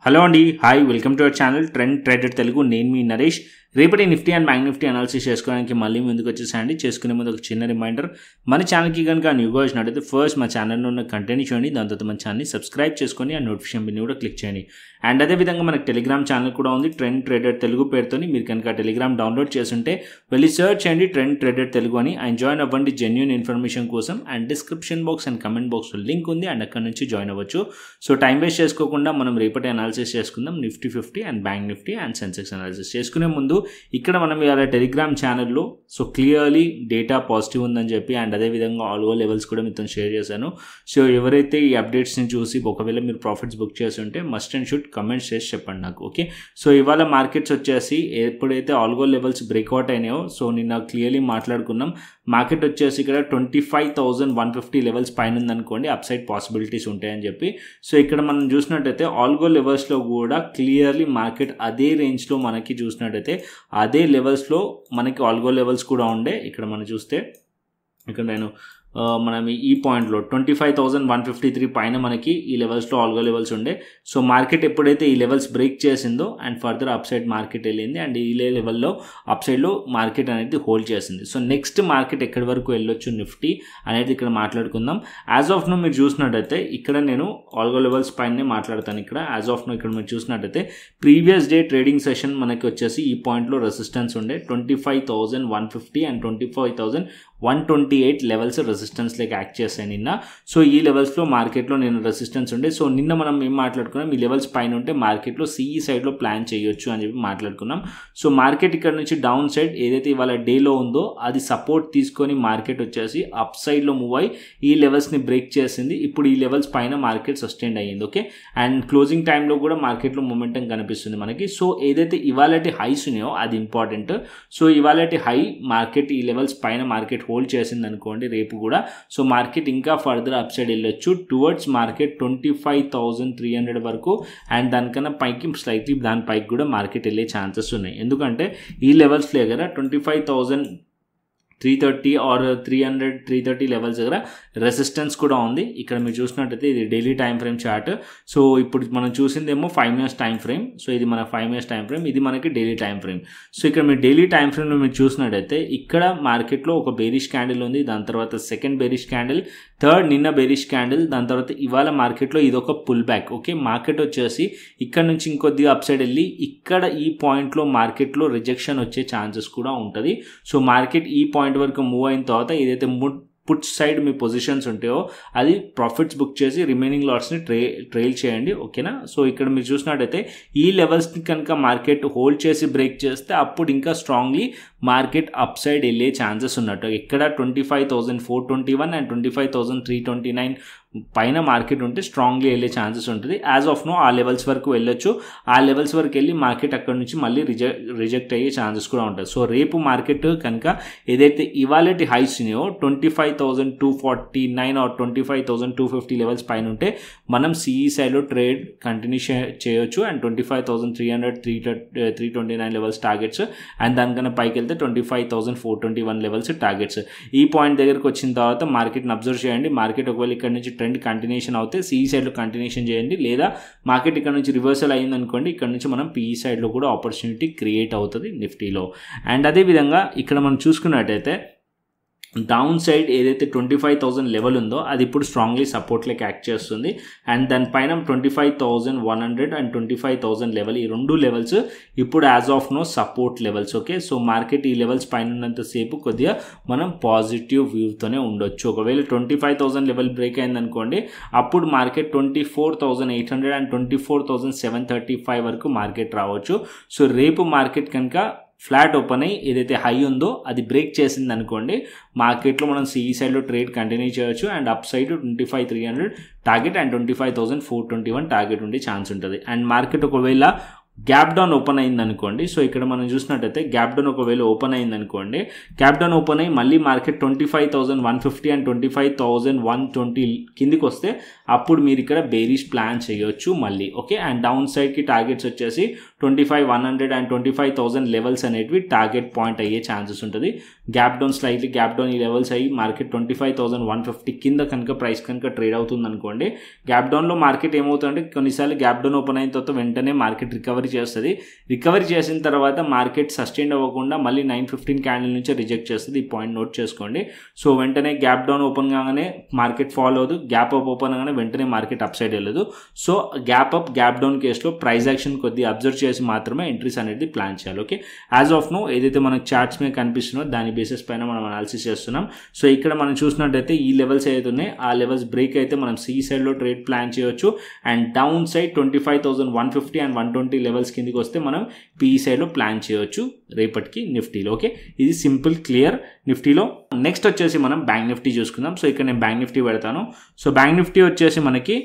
Hello అండి, hi, welcome to our channel trend trader Telugu. నేను మీ నరేష్. రేపటి Nifty and bank Nifty analysis చేసుకోవడానికి మళ్ళీ ముందుకు వచ్చేసాయండి. చేసుకునే ముందు ఒక చిన్న రిమైండర్, మన ఛానల్కి కనుక న్యూగా వచ్చినట్టయితే ఫస్ట్ మా ఛానల్లో ఉన్న కంటెంట్ చూడండి, దాని తర్వాత మన ఛానల్ని సబ్స్క్రైబ్ చేసుకొని ఆ నోటిఫికేషన్ బిల్ని కూడా క్లిక్ చేయండి. అండ్ అదేవిధంగా మనకు టెలిగ్రామ్ ఛానల్ కూడా ఉంది, ట్రెండ్ ట్రేడర్ తెలుగు పేరుతోని. మీరు కనుక టెలిగ్రామ్ డౌన్లోడ్ చేస్తుంటే వెళ్ళి సర్చ్ చేయండి ట్రెండ్ ట్రేడర్ తెలుగు అని. అండ్ జాయిన్ అవ్వండి జెన్యూన్ ఇన్ఫర్మేషన్ కోసం. And description box and comment బాక్స్లో లింక్ ఉంది, అండ్ అక్కడ నుంచి జాయిన్ అవ్వచ్చు. సో టైం వేస్ట్ చేసుకోకుండా మనం రేపటి అనాలిసిస్ చేసుకుందాం. Nifty 50 and bank Nifty and Sensex analysis చేసుకునే ముందు ఇక్కడ మనం ఇలా టెలిగ్రామ్ ఛానల్లో సో క్లియర్లీ డేటా పాజిటివ్ ఉందని చెప్పి అండ్ అదేవిధంగా ఆల్గో లెవెల్స్ కూడా మీతో షేర్ చేశాను. సో ఎవరైతే ఈ అప్డేట్స్ని చూసి ఒకవేళ మీరు ప్రాఫిట్స్ బుక్ చేసి ఉంటే మస్ట్ అండ్ షుడ్ కమెంట్స్ చేసి చెప్పండి నాకు, ఓకే. సో ఇవాళ మార్కెట్స్ వచ్చేసి ఎప్పుడైతే ఆల్గో లెవెల్స్ బ్రేక్అవుట్ అయినాయో, సో నిన్న క్లియర్లీ మాట్లాడుకున్నాం, మార్కెట్ వచ్చేసి ఇక్కడ 25,150 లెవెల్స్ పైన ఉందనుకోండి, అప్సైడ్ పాసిబిలిటీస్ ఉంటాయని చెప్పి. సో ఇక్కడ మనం చూసినట్టయితే ఆల్గో లెవెల్స్లో కూడా క్లియర్లీ మార్కెట్ అదే రేంజ్లో మనకి చూసినట్టయితే అదే లెవెల్స్లో మనకి ఆల్గో లెవెల్స్ కూడా ఉండే. ఇక్కడ మనం చూస్తే ఇక్కడ నేను మనం ఈ పాయింట్లో 25,153 పైన మనకి ఈ లెవెల్స్లో ఆల్గో లెవెల్స్ ఉండే. సో మార్కెట్ ఎప్పుడైతే ఈ లెవెల్స్ బ్రేక్ చేసిందో అండ్ ఫర్దర్ అప్సైడ్ మార్కెట్ వెళ్ళింది అండ్ ఈ లెవెల్లో అప్సైడ్లో మార్కెట్ అనేది హోల్డ్ చేసింది. సో నెక్స్ట్ మార్కెట్ ఎక్కడి వరకు వెళ్ళొచ్చు నిఫ్టీ అనేది ఇక్కడ మాట్లాడుకుందాం. యాజ్ ఆఫ్ నో మీరు చూసినట్టయితే ఇక్కడ నేను ఆల్గో లెవెల్స్ పైనే మాట్లాడతాను. ఇక్కడ యాజ్ ఆఫ్ నో ఇక్కడ మీరు చూసినట్టయితే ప్రీవియస్ డే ట్రేడింగ్ సెషన్ మనకి వచ్చేసి ఈ పాయింట్లో రెసిస్టెన్స్ ఉండే 25,150 and 25,128 levels resistance like act చేశాను నిన్న. సో ఈ లెవెల్స్లో మార్కెట్లో నేను రెసిస్టెన్స్ ఉండే. సో నిన్న మనం ఏం మాట్లాడుకున్నాం, ఈ లెవెల్స్ పైన ఉంటే మార్కెట్లో సిఈ సైడ్లో ప్లాన్ చేయొచ్చు అని చెప్పి మాట్లాడుకున్నాం. సో మార్కెట్ ఇక్కడ నుంచి డౌన్ సైడ్ ఏదైతే ఇవాళ డేలో ఉందో అది సపోర్ట్ తీసుకొని మార్కెట్ వచ్చేసి అప్ సైడ్లో మూవ్ అయ్యి ఈ లెవెల్స్ని బ్రేక్ చేసింది. ఇప్పుడు ఈ లెవెల్స్ పైన మార్కెట్ సస్టైన్ అయ్యింది, ఓకే. అండ్ క్లోజింగ్ టైంలో కూడా మార్కెట్లో మొమెంటం కనిపిస్తుంది మనకి. సో ఏదైతే ఇవాళటి హైస్ ఉన్నాయో అది ఇంపార్టెంట్. సో ఇవాళటి హై మార్కెట్ ఈ లెవెల్స్ పైన మార్కెట్ హోల్డ్ చేసింది అనుకోండి రేపు కూడా. సో మార్కెట్ ఇంకా ఫర్దర్ అప్ సైడ్ వెళ్ళొచ్చు టువర్డ్స్ మార్కెట్ 25,300 వరకు అండ్ దానికన్నా పైకి స్లైట్లీ దాని పైకి కూడా మార్కెట్ వెళ్ళే ఛాన్సెస్ ఉన్నాయి. ఎందుకంటే ఈ లెవెల్స్ దగ్గర 25,330 ఆర్ 330 లెవెల్స్ దగ్గర రెసిస్టెన్స్ కూడా ఉంది. ఇక్కడ మీరు చూసినట్టయితే ఇది daily time frame chart. So ఇప్పుడు మనం చూసిందేమో 5 minutes టైం ఫ్రేమ్. సో ఇది మన 5 minutes టైం ఫ్రేమ్, ఇది మనకి డైలీ టైం ఫ్రేమ్. సో ఇక్కడ మీరు డైలీ టైం ఫ్రేమ్లో మీరు చూసినట్టయితే ఇక్కడ మార్కెట్లో ఒక బేరిష్ క్యాండిల్ ఉంది, దాని తర్వాత సెకండ్ బేరిష్ క్యాండిల్, థర్డ్ నిన్న బేరిష్ క్యాండిల్, దాని తర్వాత ఇవాళ మార్కెట్లో ఇది ఒక పుల్ బ్యాక్, ఓకే. మార్కెట్ వచ్చేసి ఇక్కడ నుంచి ఇంకొద్దిగా అప్ సైడ్ వెళ్ళి ఇక్కడ ఈ పాయింట్లో మార్కెట్లో రిజెక్షన్ వచ్చే ఛాన్సెస్ కూడా ఉంటుంది. సో మార్కెట్ ఈ పాయింట్ వరకు మూవ్ అయిన తర్వాత ఏదైతే పుట్ సైడ్ మీ పొజిషన్స్ ఉంటాయో అది ప్రాఫిట్స్ బుక్ చేసి రిమైనింగ్ లాట్స్ని ట్రైల్ చేయండి, ఓకేనా. సో ఇక్కడ మీరు చూసినట్టయితే ఈ లెవెల్స్ని కనుక మార్కెట్ హోల్డ్ చేసి బ్రేక్ చేస్తే అప్పుడు ఇంకా స్ట్రాంగ్లీ మార్కెట్ అప్ సైడ్ వెళ్ళే ఛాన్సెస్ ఉన్నట్టు. ఇక్కడ 25,421 అండ్ 25,329 పైన మార్కెట్ ఉంటే స్ట్రాంగ్లీ వెళ్ళే ఛాన్సెస్ ఉంటుంది. యాజ్ ఆఫ్ నో ఆ లెవెల్స్ వరకు వెళ్ళొచ్చు. ఆ లెవెల్స్ వరకు వెళ్ళి మార్కెట్ అక్కడ నుంచి మళ్ళీ రిజెక్ట్ అయ్యే ఛాన్సెస్ కూడా ఉంటుంది. సో రేపు మార్కెట్ కనుక ఏదైతే ఇవాళటి హైస్ ఉన్నాయో 25,249 ఆర్ 25,250 లెవెల్స్ పైన ఉంటే మనం సిఈ సైడ్లో ట్రేడ్ కంటిన్యూ చేయొచ్చు. అండ్ 25,300 329 లెవెల్స్ టార్గెట్స్ అండ్ దానికన్నా పైకి వెళ్తే 25,421 లెవెల్స్ టార్గెట్స్. ఈ పాయింట్ దగ్గరకు వచ్చిన తర్వాత మార్కెట్ని అబ్జర్వ్ చేయండి. మార్కెట్ ఒకవేళ ఇక్కడ నుంచి ట్రెండ్ కంటిన్యూషన్ అవుతే సిఈ సైడ్లో కంటిన్యూషన్ చేయండి, లేదా మార్కెట్ ఇక్కడ నుంచి రివర్సల్ అయ్యింది అనుకోండి, ఇక్కడ నుంచి మనం పిఈ సైడ్లో కూడా ఆపర్చునిటీ క్రియేట్ అవుతుంది నిఫ్టీలో. అండ్ అదేవిధంగా ఇక్కడ మనం చూసుకున్నట్టయితే డౌన్ సైడ్ ఏదైతే 25,000 లెవెల్ ఉందో అది ఇప్పుడు స్ట్రాంగ్లీ సపోర్ట్ లైక్ యాక్ట్ చేస్తుంది. అండ్ దానిపైన 25,100 అండ్ 25,000 లెవెల్, ఈ రెండు లెవెల్స్ ఇప్పుడు as of now support levels, okay. So market ఈ లెవెల్స్ పైన ఉన్నంతసేపు కొద్దిగా మనం పాజిటివ్ వ్యూతోనే ఉండొచ్చు. ఒకవేళ 25,000 లెవెల్ బ్రేక్ అయిందనుకోండి అప్పుడు మార్కెట్ 24,800 అండ్ 24,735 వరకు మార్కెట్ రావచ్చు. సో రేపు మార్కెట్ కనుక ఫ్లాట్ ఓపెన్ అయ్యి ఏదైతే హై ఉందో అది బ్రేక్ చేసింది అనుకోండి, మార్కెట్లో మనం సిఈ సైడ్లో ట్రేడ్ కంటిన్యూ చేయొచ్చు. And up side 25,300 target and 25,421 target ఉండే ఛాన్స్ ఉంటుంది. అండ్ మార్కెట్ ఒకవేళ గ్యాప్ డౌన్ ఓపెన్ అయింది అనుకోండి. సో ఇక్కడ మనం చూసినట్టయితే గ్యాప్ డౌన్ ఒకవేళ ఓపెన్ అయింది అనుకోండి, గ్యాప్ డౌన్ ఓపెన్ అయ్యి మళ్ళీ మార్కెట్ 25,150 అండ్ 25,120 కిందికి వస్తే అప్పుడు మీరు ఇక్కడ బేరిష్ ప్లాన్ చేయొచ్చు మళ్ళీ. ఓకే, అండ్ డౌన్ సైడ్కి టార్గెట్స్ వచ్చేసి 25,100 అండ్ 25,000 లెవెల్స్ అనేటివి టార్గెట్ పాయింట్ అయ్యే ఛాన్సెస్ ఉంటుంది. Gap down slightly gap down ఈ లెవెల్స్ అయ్యి మార్కెట్ 25,150 కింద కనుక ప్రైస్ కనుక ట్రేడ్ అవుతుంది అనుకోండి, గ్యాప్ డౌన్లో మార్కెట్ ఏమవుతుందంటే కొన్నిసార్లు గ్యాప్ డౌన్ ఓపెన్ అయిన తర్వాత వెంటనే మార్కెట్ రికవరీ చేస్తుంది. రికవరీ చేసిన తర్వాత మార్కెట్ సస్టైన్ అవ్వకుండా మళ్ళీ 915 క్యాండిల్ నుంచి రిజెక్ట్ చేస్తుంది. ఈ పాయింట్ నోట్ చేసుకోండి. సో వెంటనే గ్యాప్ డౌన్ ఓపెన్ కాగానే మార్కెట్ ఫాలో అవ్వదు, గ్యాప్ అప్ ఓపెన్ కాగానే వెంటనే మార్కెట్ అప్ సైడ్ వెళ్ళదు. So gap up gap down కేసులో ప్రైస్ యాక్షన్ కొద్దిగా అబ్జర్వ్ చేసి మాత్రమే ఎంట్రీస్ అనేది ప్లాన్ చేయాలి. ఓకే, యాజ్ ఆఫ్ నో ఏదైతే మనకు చార్ట్స్ మీద కనిపిస్తుందో దాని బేసిస్ పైన మనం అనాలిసిస్ చేస్తున్నాం. సో ఇక్కడ మనం చూసినట్టయితే ఈ లెవెల్స్ ఏదైతే ఉన్నాయో ఆ లెవెల్స్ బ్రేక్ అయితే మనం సి సైడ్లో ట్రేడ్ ప్లాన్ చేయొచ్చు. And down side 25,150 and 120 levels కిందికి వస్తే మనం పీఈ సైడ్లో ప్లాన్ చేయొచ్చు రేపటికి నిఫ్టీలో. ఓకే, ఇది సింపుల్ క్లియర్ నిఫ్టీలో. నెక్స్ట్ వచ్చేసి మనం బ్యాంక్ నిఫ్టీ చూసుకుందాం. సో ఇక్కడ నేను బ్యాంక్ నిఫ్టీ పెడతాను. సో బ్యాంక్ నిఫ్టీ వచ్చేసి మనకి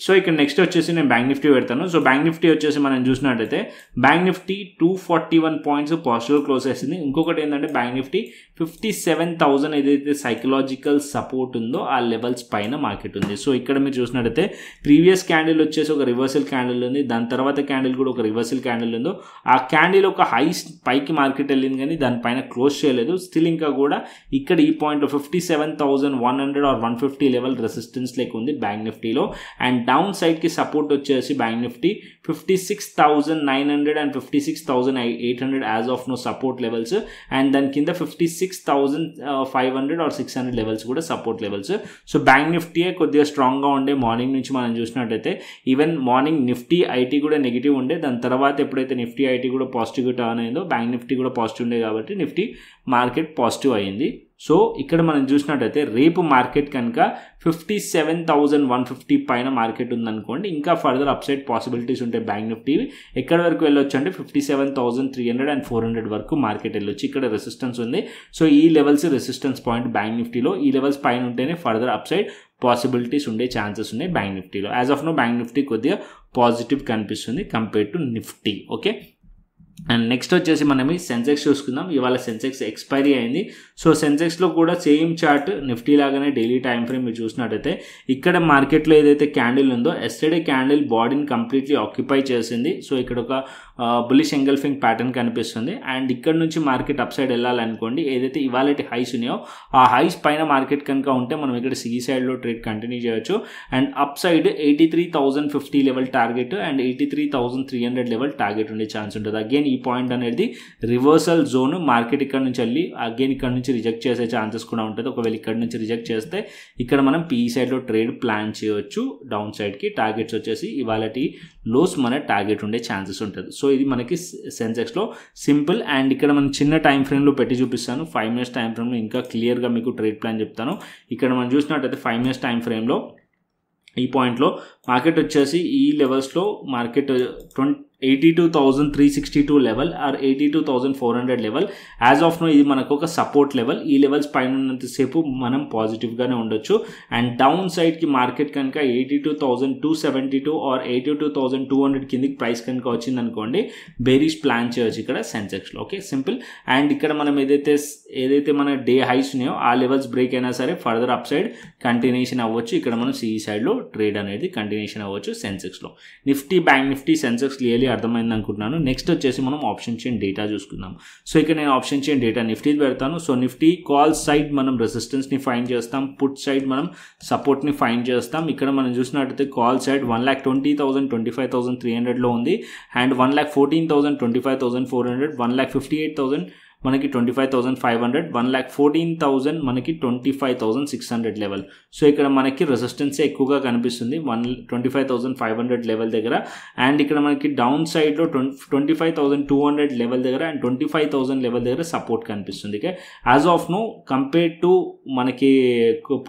సో ఇక్కడ నెక్స్ట్ వచ్చేసి నేను బ్యాంక్ నిఫ్టీ పెడతాను. సో బ్యాంక్ నిఫ్టీ వచ్చేసి మనం చూసినట్టయితే bank Nifty 241 points positive close చేసింది. ఇంకొకటి ఏంటంటే బ్యాంక్ నిఫ్టీ 57,000 ఏదైతే సైకలాజికల్ సపోర్ట్ ఉందో ఆ లెవెల్స్ పైన మార్కెట్ ఉంది. సో ఇక్కడ మీరు చూసినట్టయితే ప్రీవియస్ క్యాండిల్ వచ్చేసి ఒక రివర్సల్ క్యాండిల్ ఉంది, దాని తర్వాత క్యాండిల్ కూడా ఒక రివర్సల్ క్యాండిల్ ఉందో ఆ క్యాండిల్ ఒక హై పైకి మార్కెట్ వెళ్ళింది కానీ దానిపైన క్లోజ్ చేయలేదు. స్టిల్ ఇంకా కూడా ఇక్కడ ఈ పాయింట్లో 57,100 ఆర్ 150 లెవెల్ రెసిస్టెన్స్ లేక ఉంది బ్యాంక్ నిఫ్టీలో. అండ్ డౌన్ సైడ్కి సపోర్ట్ వచ్చేసి bank Nifty 56,900 and 56,800 as of now support levels. And దాని కింద 56,500 ఆర్ 600 లెవెల్స్ కూడా సపోర్ట్ లెవెల్స్. సో బ్యాంక్ నిఫ్టీయే కొద్దిగా స్ట్రాంగ్గా ఉండే మార్నింగ్ నుంచి మనం చూసినట్టయితే. ఈవెన్ మార్నింగ్ నిఫ్టీ ఐటీ కూడా నెగిటివ్ ఉండే, దాని తర్వాత ఎప్పుడైతే నిఫ్టీ ఐటీ కూడా పాజిటివ్గా టర్న్ అయిందో బ్యాంక్ నిఫ్టీ కూడా పాజిటివ్ ఉండే కాబట్టి నిఫ్టీ మార్కెట్ పాజిటివ్ అయ్యింది. సో ఇక్కడ మనం చూసినట్టయితే రేపు మార్కెట్ కనుక 57,150 పైన మార్కెట్ ఉందనుకోండి, ఇంకా ఫర్దర్ అప్సైడ్ పాసిబిలిటీస్ ఉంటాయి. బ్యాంక్ నిఫ్టీ ఎక్కడి వరకు వెళ్ళొచ్చు అంటే 57,300 అండ్ 400 వరకు మార్కెట్ వెళ్ళొచ్చు. ఇక్కడ రెసిస్టెన్స్ ఉంది. సో ఈ లెవెల్స్ రెసిస్టెన్స్ పాయింట్ బ్యాంక్ నిఫ్టీలో. ఈ లెవెల్స్ పైన ఉంటేనే ఫర్దర్ అప్సైడ్ పాసిబిలిటీస్ ఉండే ఛాన్సెస్ ఉన్నాయి బ్యాంక్ నిఫ్టీలో. As of now bank Nifty కొద్దిగా పాజిటివ్ కనిపిస్తుంది compare to Nifty. Okay, and next వచ్చేసి మనం ఈ సెన్సెక్స్ చూసుకుందాం. ఇవాళ సెన్సెక్స్ ఎక్స్పైరీ అయింది. సో సెన్సెక్స్లో కూడా సేమ్ చార్ట్ నిఫ్టీ లాగానే డైలీ టైం ఫ్రేమ్ మీరు చూసినట్టయితే ఇక్కడ మార్కెట్లో ఏదైతే క్యాండిల్ ఉందో ఎస్టర్డే క్యాండిల్ బాడీని కంప్లీట్లీ ఆక్యుపై చేసింది. సో ఇక్కడ ఒక బుల్లిష్ ఎంగల్ఫింగ్ ప్యాటర్న్ కనిపిస్తుంది. అండ్ ఇక్కడ నుంచి మార్కెట్ అప్ సైడ్ వెళ్ళాలనుకోండి, ఏదైతే ఇవాళ హైస్ ఉన్నాయో ఆ హైస్ పైన మార్కెట్ కనుక ఉంటే మనం ఇక్కడ సి సైడ్లో ట్రేడ్ కంటిన్యూ చేయొచ్చు. And up side 83,050 level target and 83,300 level target ఉండే ఛాన్స్ ఉంటుంది. అగైన్ ఈ పాయింట్ అనేది రివర్సల్ జోన్. మార్కెట్ ఇక్కడ నుంచి వెళ్ళి అగైన్ ఇక్కడ నుంచి రిజెక్ట్ చేసే ఛాన్సెస్ కూడా ఉంటుంది. ఒకవేళ ఇక్కడ నుంచి రిజెక్ట్ చేస్తే ఇక్కడ మనం పీఈ సైడ్లో ట్రేడ్ ప్లాన్ చేయొచ్చు. డౌన్ సైడ్కి టార్గెట్స్ వచ్చేసి ఇవాళటి లోస్ మన టార్గెట్ ఉండే ఛాన్సెస్ ఉంటుంది. సో ఇది మనకి సెన్సెక్స్లో సింపుల్. అండ్ ఇక్కడ మనం చిన్న టైం ఫ్రేమ్లో పెట్టి చూపిస్తాను. 5 minutes టైం ఫ్రేమ్లో ఇంకా క్లియర్గా మీకు ట్రేడ్ ప్లాన్ చెప్తాను. ఇక్కడ మనం చూసినట్టయితే 5 minutes టైం ఫ్రేమ్లో ఈ పాయింట్లో మార్కెట్ వచ్చేసి ఈ లెవెల్స్లో market 82,362 level or 82,400 level. As of now ఇది మనకు ఒక సపోర్ట్ లెవెల్. ఈ లెవెల్స్ పైన ఉన్నంతసేపు మనం పాజిటివ్గానే ఉండొచ్చు. అండ్ డౌన్ సైడ్కి మార్కెట్ కనుక 82,272 ఆర్ 82,200 కిందికి ప్రైస్ కనుక వచ్చింది అనుకోండి, బేరిష్ ప్లాన్ చేయొచ్చు ఇక్కడ సెన్సెక్స్లో. Okay, simple. అండ్ ఇక్కడ మనం ఏదైతే మన డే హైస్ ఉన్నాయో ఆ లెవెల్స్ బ్రేక్ అయినా సరే ఫర్దర్ అప్ సైడ్ కంటిన్యూషన్ అవ్వచ్చు. ఇక్కడ మనం సిఈ సైడ్లో ట్రేడ్ అనేది కంటిన్యూషన్ అవ్వచ్చు సెన్సెక్స్లో. Nifty bank Nifty Sensex clearly అర్థమైంది అనుకుంటున్నాను. నెక్స్ట్ వచ్చేసి మనం ఆప్షన్ చైన్ డేటా చూసుకుందాం. సో ఇక్కడ నేను ఆప్షన్ చైన్ డేటా నిఫ్టీ పెడతాను. సో నిఫ్టీ కాల్ సైడ్ మనం రెసిస్టెన్స్ని ఫైండ్ చేస్తాం, పుట్ సైడ్ మనం సపోర్ట్ని ఫైండ్ చేస్తాం. ఇక్కడ మనం చూసినట్టయితే కాల్ సైడ్ 1,20,000 25,300లో ఉంది. అండ్ 1,14,000 25,400, 1,58,000 మనకి 25,500, 1,14,000 మనకి 25,600 లెవెల్. సో ఇక్కడ మనకి రెసిస్టెన్సే ఎక్కువగా కనిపిస్తుంది 25,500 లెవెల్ దగ్గర. అండ్ ఇక్కడ మనకి డౌన్ సైడ్లో 25,200 లెవెల్ దగ్గర అండ్ 25,000 లెవెల్ దగ్గర సపోర్ట్ కనిపిస్తుంది. As of now compare to మనకి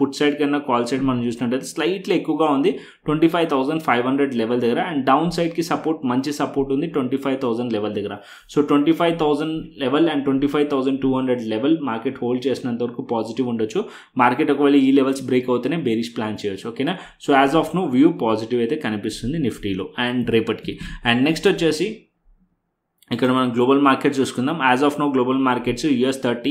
పుట్ సైడ్ కన్నా కాల్ సైడ్ మనం చూసినట్టయితే స్లైట్లీ ఎక్కువగా ఉంది 25,500 లెవెల్ దగ్గర. అండ్ డౌన్ సైడ్కి సపోర్ట్ మంచి సపోర్ట్ ఉంది 25,000 లెవెల్ దగ్గర. So 25,000 level and 25,000 25,200 level market hold చేసినంత వరకు పాజిటివ్ ఉండొచ్చు. మార్కెట్ ఒకవేళ ఈ లెవెల్స్ బ్రేక్ అవుతేనే బేరిష్ ప్లాన్ చేయొచ్చు. ఓకేనా. So as of now view positive అయితే కనిపిస్తుంది నిఫ్టీలో అండ్ రేపటికి. అండ్ నెక్స్ట్ వచ్చేసి ఇక్కడ మనం గ్లోబల్ మార్కెట్స్ చూసుకుందాం. As of now global markets US30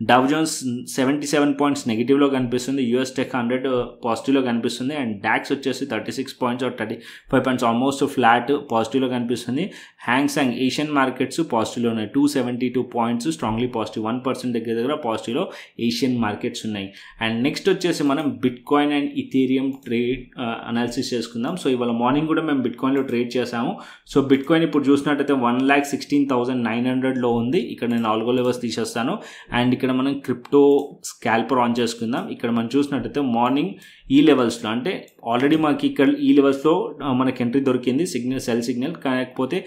Dow Jones 77 points నెగిటివ్లో కనిపిస్తుంది, US Tech 100 పాజిటివ్లో కనిపిస్తుంది అండ్ డాక్స్ వచ్చేసి 36 points or 35 points almost flat పాజిటివ్లో కనిపిస్తుంది. హ్యాంగ్సెంగ్ ఏషియన్ మార్కెట్స్ పాజిటివ్లో ఉన్నాయి, 272 పాయింట్స్ స్ట్రాంగ్లీ పాజిటివ్, 1% దగ్గర పాజిటివ్లో ఏషియన్ మార్కెట్స్ ఉన్నాయి. అండ్ నెక్స్ట్ వచ్చేసి మనం bit coin and Ethereum trade analysis చేసుకుందాం. సో ఇవాళ మార్నింగ్ కూడా మేము బిట్ కాయిన్లో ట్రేడ్ చేసాము. సో బిట్ కాయిన్ ఇప్పుడు చూసినట్టయితే 1,16,900లో ఉంది. ఇక్కడ నేను ఆల్గో లెవెల్స్ తీసేస్తాను అండ్ ఇక్కడ మనం క్రిప్టో స్కాల్పర్ ఆన్ చేసుకుందాం. ఇక్కడ మనం చూసినట్టయితే మార్నింగ్ ఈ లెవెల్స్లో అంటే ఆల్రెడీ మనకి ఇక్కడ ఈ లెవెల్స్లో మనకి ఎంట్రీ దొరికింది, సెల్ సిగ్నల్. కాకపోతే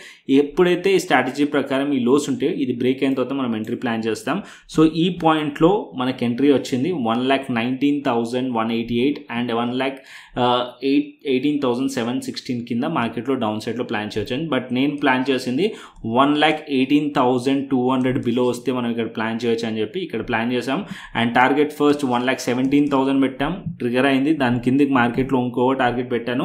ఎప్పుడైతే ఈ స్ట్రాటజీ ప్రకారం ఈ లోస్ ఉంటే ఇది బ్రేక్ అయిన తర్వాత మనం ఎంట్రీ ప్లాన్ చేస్తాం. సో ఈ పాయింట్లో మనకి ఎంట్రీ వచ్చింది 1,19,188 అండ్ 1,18,716 కింద మార్కెట్లో డౌన్ సైడ్లో ప్లాన్ చేయొచ్చు. బట్ నేను ప్లాన్ చేసింది 1,18,200 బిలో వస్తే మనం ఇక్కడ ప్లాన్ చేయొచ్చు అని చెప్పి ఇక్కడ ప్లాన్ చేసాం. అండ్ టార్గెట్ ఫస్ట్ 1,17,000 పెట్టాం, ట్రిగర్ అయింది. దాని కిందకి మార్కెట్లో ఇంకో టార్గెట్ పెట్టాను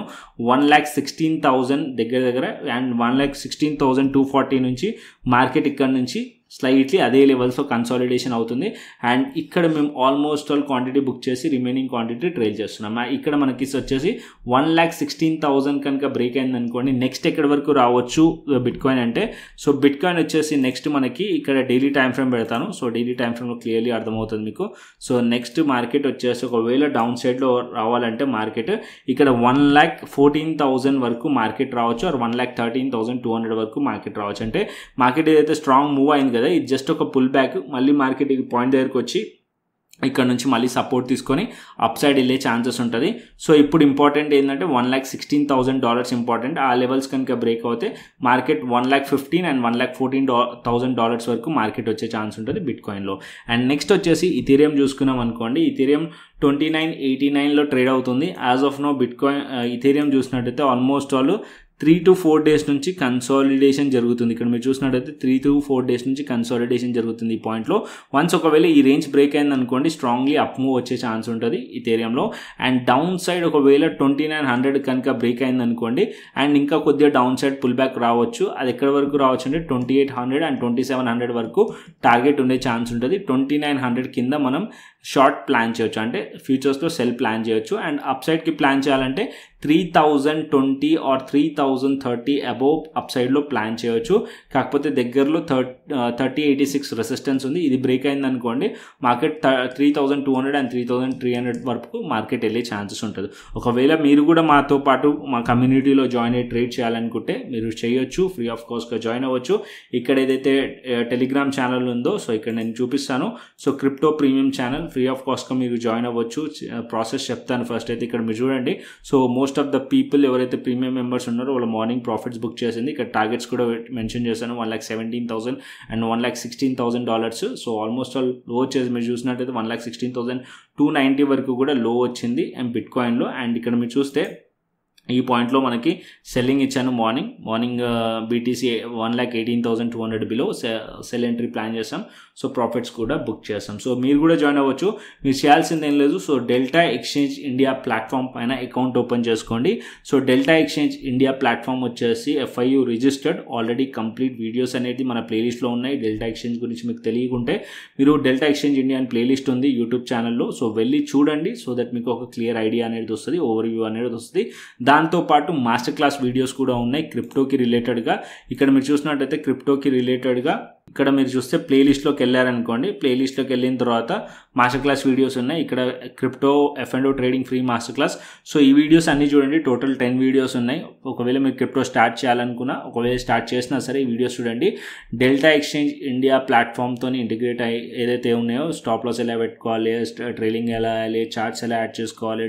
1,16,000 దగ్గర అండ్ 1,16,240 నుంచి మార్కెట్ ఇక్కడ నుంచి స్లైట్లీ అదే లెవెల్స్లో కన్సాలిడేషన్ అవుతుంది. అండ్ ఇక్కడ మేము ఆల్మోస్ట్ ఆల్ క్వాంటిటీ బుక్ చేసి రిమైనింగ్ క్వాంటిటీ ట్రేడ్ చేస్తున్నాం. ఇక్కడ మనకి వచ్చేసి 1,16,000 కనుక బ్రేక్ అయింది అనుకోండి, నెక్స్ట్ ఎక్కడి వరకు రావచ్చు బిట్ కాయిన్ అంటే. సో బిట్ కాయిన్ వచ్చేసి నెక్స్ట్ మనకి ఇక్కడ డైలీ టైం ఫ్రేమ్ పెడతాను. సో డైలీ టైం ఫ్రేమ్లో క్లియర్లీ అర్థమవుతుంది మీకు. సో నెక్స్ట్ మార్కెట్ వచ్చేసి ఒకవేళ డౌన్ సైడ్లో రావాలంటే మార్కెట్ ఇక్కడ 1,14,000 వరకు మార్కెట్ రావచ్చు, ఆర్ 1,13,200 వరకు మార్కెట్ రావచ్చు. అంటే మార్కెట్ ఏదైతే స్ట్రాంగ్ మూవ్ అయింది కదా, ఇది జస్ట్ ఒక పుల్ బ్యాక్, మళ్ళీ మార్కెట్ పాయింట్ దగ్గరకు వచ్చి ఇక్కడ నుంచి మళ్ళీ సపోర్ట్ తీసుకొని అప్ సైడ్ వెళ్ళే ఛాన్సెస్ ఉంటుంది. సో ఇప్పుడు ఇంపార్టెంట్ ఏంటంటే $1,16,000 ఇంపార్టెంట్. ఆ లెవెల్స్ కనుక బ్రేక్ అవుతే మార్కెట్ $1,15,000 అండ్ $1,14,000 వరకు మార్కెట్ వచ్చే ఛాన్స్ ఉంటుంది బిట్ కాయిన్లో. అండ్ నెక్స్ట్ వచ్చేసి ఇథీరియం చూసుకున్నాం అనుకోండి. ఇథీరియం 2989లో ట్రేడ్ అవుతుంది. As of now bitcoin Ethereum చూసినట్టయితే ఆల్మోస్ట్ ఆల్ 3 to 4 days నుంచి కన్సాలిడేషన్ జరుగుతుంది. ఇక్కడ మీరు చూసినట్టయితే 3 to 4 days నుంచి కన్సాలిడేషన్ జరుగుతుంది ఈ పాయింట్లో. వన్స్ ఒకవేళ ఈ రేంజ్ బ్రేక్ అయింది అనుకోండి, స్ట్రాంగ్లీ అప్ మూవ్ వచ్చే ఛాన్స్ ఉంటుంది ఇథీరియంలో. అండ్ డౌన్ సైడ్ ఒకవేళ 2900 కనుక బ్రేక్ అయింది అనుకోండి అండ్ ఇంకా కొద్దిగా డౌన్ సైడ్ పుల్ బ్యాక్ రావచ్చు. అది ఎక్కడి వరకు రావచ్చు అంటే 2800 అండ్ 2700 వరకు టార్గెట్ ఉండే ఛాన్స్ ఉంటుంది. 2900 కింద మనం షార్ట్ ప్లాన్ చేయొచ్చు, అంటే ఫ్యూచర్స్లో సెల్ ప్లాన్ చేయొచ్చు. అండ్ అప్ సైడ్కి ప్లాన్ చేయాలంటే 3,020 ఆర్ 3,030 అబోవ్ అప్ సైడ్లో ప్లాన్ చేయొచ్చు. కాకపోతే దగ్గరలో 3086 రెసిస్టెన్స్ ఉంది. ఇది బ్రేక్ అయింది అనుకోండి మార్కెట్ 3,200 అండ్ 3,300 వరకు మార్కెట్ వెళ్ళే ఛాన్సెస్ ఉంటుంది. ఒకవేళ మీరు కూడా మాతో పాటు మా కమ్యూనిటీలో జాయిన్ అయ్యి ట్రేడ్ చేయాలనుకుంటే మీరు చేయొచ్చు, ఫ్రీ ఆఫ్ కాస్ట్గా జాయిన్ అవ్వచ్చు. ఇక్కడ ఏదైతే టెలిగ్రామ్ ఛానల్ ఉందో సో ఇక్కడ నేను చూపిస్తాను. So crypto premium channel free of కాస్ట్గా మీరు జాయిన్ అవ్వచ్చు. ప్రాసెస్ చెప్తాను. ఫస్ట్ అయితే ఇక్కడ మీరు చూడండి. So most of the people ఎవరైతే ప్రీమియం మెంబర్స్ ఉన్నారో వాళ్ళ మార్నింగ్ ప్రాఫిట్స్ బుక్ చేసింది. ఇక్కడ టార్గెట్స్ కూడా మెన్షన్ చేశాను, 1,17,000 అండ్ $1,16,000. సో ఆల్మోస్ట్ ఆల్ లో వచ్చేసి మీరు చూసినట్టయితే 1,16,290 వరకు కూడా లో వచ్చింది అండ్ బిట్ కాయిన్లో. అండ్ ఇక్కడ మీరు చూస్తే ఈ పాయింట్లో మనకి సెల్లింగ్ ఇచ్చాను morning BTC 1,18,200 below cell entry plan చేస్తాం. సో ప్రాఫిట్స్ కూడా బుక్ చేస్తాం. సో మీరు కూడా జాయిన్ అవ్వచ్చు. మీరు చేయాల్సింది ఏం లేదు. So delta exchange India platform పైన అకౌంట్ ఓపెన్ చేసుకోండి. So delta exchange India platform వచ్చేసి FIU registered, already complete videos అనేది మన ప్లేలిస్ట్లో ఉన్నాయి. డెల్టా ఎక్స్చేంజ్ గురించి మీకు తెలియకుంటే మీరు డెల్టా ఎక్స్చేంజ్ ఇండియా అని ప్లేలిస్ట్ ఉంది యూట్యూబ్ ఛానల్లో. సో వెళ్ళి చూడండి. సో దట్ మీకు ఒక క్లియర్ ఐడియా అనేది వస్తుంది, ఓవర్ వ్యూ అనేది వస్తుంది. దాంతోపాటు మాస్టర్ క్లాస్ వీడియోస్ కూడా ఉన్నాయి క్రిప్టోకి రిలేటెడ్గా. ఇక్కడ మీరు చూసినట్టయితే క్రిప్టోకి రిలేటెడ్గా ఇక్కడ మీరు చూస్తే ప్లేలిస్ట్లోకి వెళ్ళారనుకోండి. ప్లేలిస్ట్లోకి వెళ్ళిన తర్వాత మాస్టర్ క్లాస్ వీడియోస్ ఉన్నాయి. ఇక్కడ crypto F&O trading free master class. So ఈ వీడియోస్ అన్నీ చూడండి. టోటల్ 10 వీడియోస్ ఉన్నాయి. ఒకవేళ మీరు క్రిప్టో స్టార్ట్ చేయాలనుకున్నా, ఒకవేళ స్టార్ట్ చేసినా సరే ఈ వీడియోస్ చూడండి. డెల్టా ఎక్స్చేంజ్ ఇండియా ప్లాట్ఫామ్తో ఇంటిగ్రేట్ అయ్యి ఏదైతే ఉన్నాయో స్టాప్ లాస్ ఎలా పెట్టుకోవాలి, ట్రేడింగ్ ఎలా వేయాలి, చార్ట్స్ ఎలా యాడ్ చేసుకోవాలి,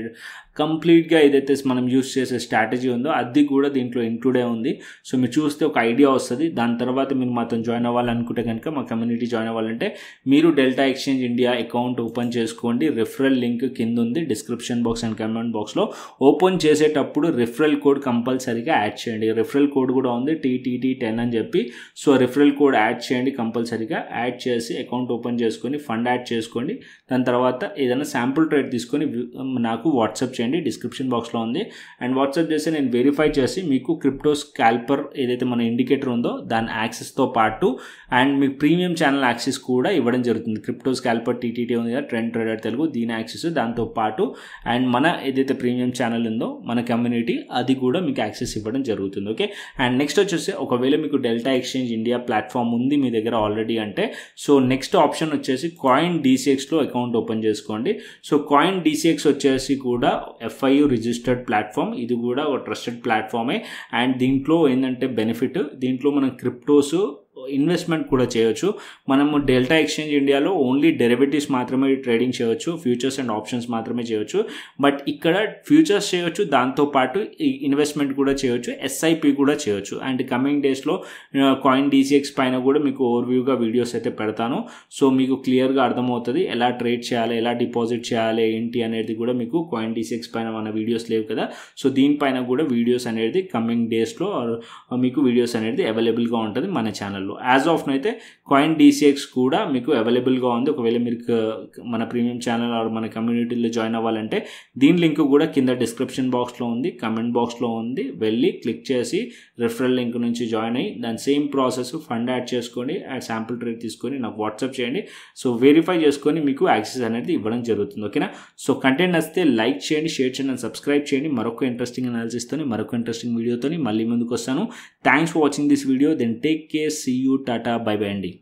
కంప్లీట్గా ఏదైతే మనం యూస్ చేసే స్ట్రాటజీ ఉందో అది కూడా దీంట్లో ఇంక్లూడే ఉంది. సో మీరు చూస్తే ఒక ఐడియా వస్తుంది. దాని తర్వాత మీరు మాత్రం జాయిన్ అవ్వాలనుకుంటే అనుకుంటే కనుక మా కమ్యూనిటీ జాయిన్ అవ్వాలంటే మీరు delta exchange India account open చేసుకోండి. రిఫరల్ లింక్ కింద ఉంది డిస్క్రిప్షన్ బాక్స్ అండ్ కమెంట్ బాక్స్లో. ఓపెన్ చేసేటప్పుడు రిఫరల్ కోడ్ కంపల్సరీగా యాడ్ చేయండి. రిఫరల్ కోడ్ కూడా ఉంది TTT10 అని చెప్పి. సో రిఫరల్ కోడ్ యాడ్ చేయండి కంపల్సరీగా. యాడ్ చేసి అకౌంట్ ఓపెన్ చేసుకొని ఫండ్ యాడ్ చేసుకోండి. దాని తర్వాత ఏదైనా శాంపుల్ ట్రేడ్ తీసుకొని నాకు వాట్సాప్ చేయండి, డిస్క్రిప్షన్ బాక్స్లో ఉంది. అండ్ వాట్సాప్ చేసి నేను వెరిఫై చేసి మీకు క్రిప్టో స్కాల్పర్ ఏదైతే మన ఇండికేటర్ ఉందో దాని యాక్సెస్తో పాటు అండ్ మీకు ప్రీమియం ఛానల్ యాక్సెస్ కూడా ఇవ్వడం జరుగుతుంది. క్రిప్టో స్కాల్పర్ TTT ఉంది కదా, ట్రెండ్ ట్రేడర్ తెలుగు, దీని యాక్సెస్ దాంతో పాటు అండ్ మన ఏదైతే ప్రీమియం ఛానల్ ఉందో మన కమ్యూనిటీ అది కూడా మీకు యాక్సెస్ ఇవ్వడం జరుగుతుంది. ఓకే. అండ్ నెక్స్ట్ వచ్చేసి ఒకవేళ మీకు డెల్టా ఎక్స్చేంజ్ ఇండియా ప్లాట్ఫామ్ ఉంది మీ దగ్గర ఆల్రెడీ అంటే సో నెక్స్ట్ ఆప్షన్ వచ్చేసి కాయిన్ DCXలో అకౌంట్ ఓపెన్ చేసుకోండి. సో కాయిన్ DCX వచ్చేసి కూడా FIU రిజిస్టర్డ్ ప్లాట్ఫామ్. ఇది కూడా ఒక ట్రస్టెడ్ ప్లాట్ఫామే. అండ్ దీంట్లో ఏంటంటే బెనిఫిట్, దీంట్లో మనం క్రిప్టోస్ ఇన్వెస్ట్మెంట్ కూడా చేయొచ్చు. మనము డెల్టా ఎక్స్చేంజ్ ఇండియాలో ఓన్లీ డెరివేటివ్స్ మాత్రమే ట్రేడింగ్ చేయొచ్చు, ఫ్యూచర్స్ అండ్ ఆప్షన్స్ మాత్రమే చేయొచ్చు. బట్ ఇక్కడ ఫ్యూచర్స్ చేయొచ్చు, దాంతోపాటు ఇన్వెస్ట్మెంట్ కూడా చేయొచ్చు, SIP కూడా చేయొచ్చు. అండ్ కమింగ్ డేస్లో కాయిన్ DCX పైన కూడా మీకు ఓవర్వ్యూగా వీడియోస్ అయితే పెడతాను. సో మీకు క్లియర్గా అర్థమవుతుంది ఎలా ట్రేడ్ చేయాలి, ఎలా డిపాజిట్ చేయాలి ఏంటి అనేది కూడా మీకు కాయిన్ DCX పైన మన వీడియోస్ లేవు కదా. సో దీనిపైన కూడా వీడియోస్ అనేది కమింగ్ డేస్లో మీకు వీడియోస్ అనేది అవైలబుల్గా ఉంటుంది మన ఛానల్లో. యాజ్ ఆఫ్ అయితే కాయిన్ DCX కూడా మీకు అవైలబుల్గా ఉంది. ఒకవేళ మీరు మన ప్రీమియం ఛానల్ ఆర్ మన కమ్యూనిటీలో జాయిన్ అవ్వాలంటే దీని లింక్ కూడా కింద డిస్క్రిప్షన్ బాక్స్లో ఉంది, కమెంట్ బాక్స్లో ఉంది. వెళ్ళి క్లిక్ చేసి రిఫరల్ లింక్ నుంచి జాయిన్ అయ్యి దాని సేమ్ ప్రాసెస్ ఫండ్ యాడ్ చేసుకోండి, శాంపుల్ ట్రేడ్ తీసుకొని నాకు వాట్సాప్ చేయండి. సో వెరిఫై చేసుకొని మీకు యాక్సెస్ అనేది ఇవ్వడం జరుగుతుంది. ఓకేనా. సో కంటెంట్ నచ్చితే లైక్ చేయండి, షేర్ చేయండి అండ్ సబ్స్క్రైబ్ చేయండి. మరొక ఇంట్రెస్టింగ్ అనాలిసిస్తోని మరొక ఇంట్రెస్టింగ్ వీడియోతో మళ్ళీ ముందుకు వస్తాను. Thanks for watching this video. Then take care, see you, tata, bye bye అండి.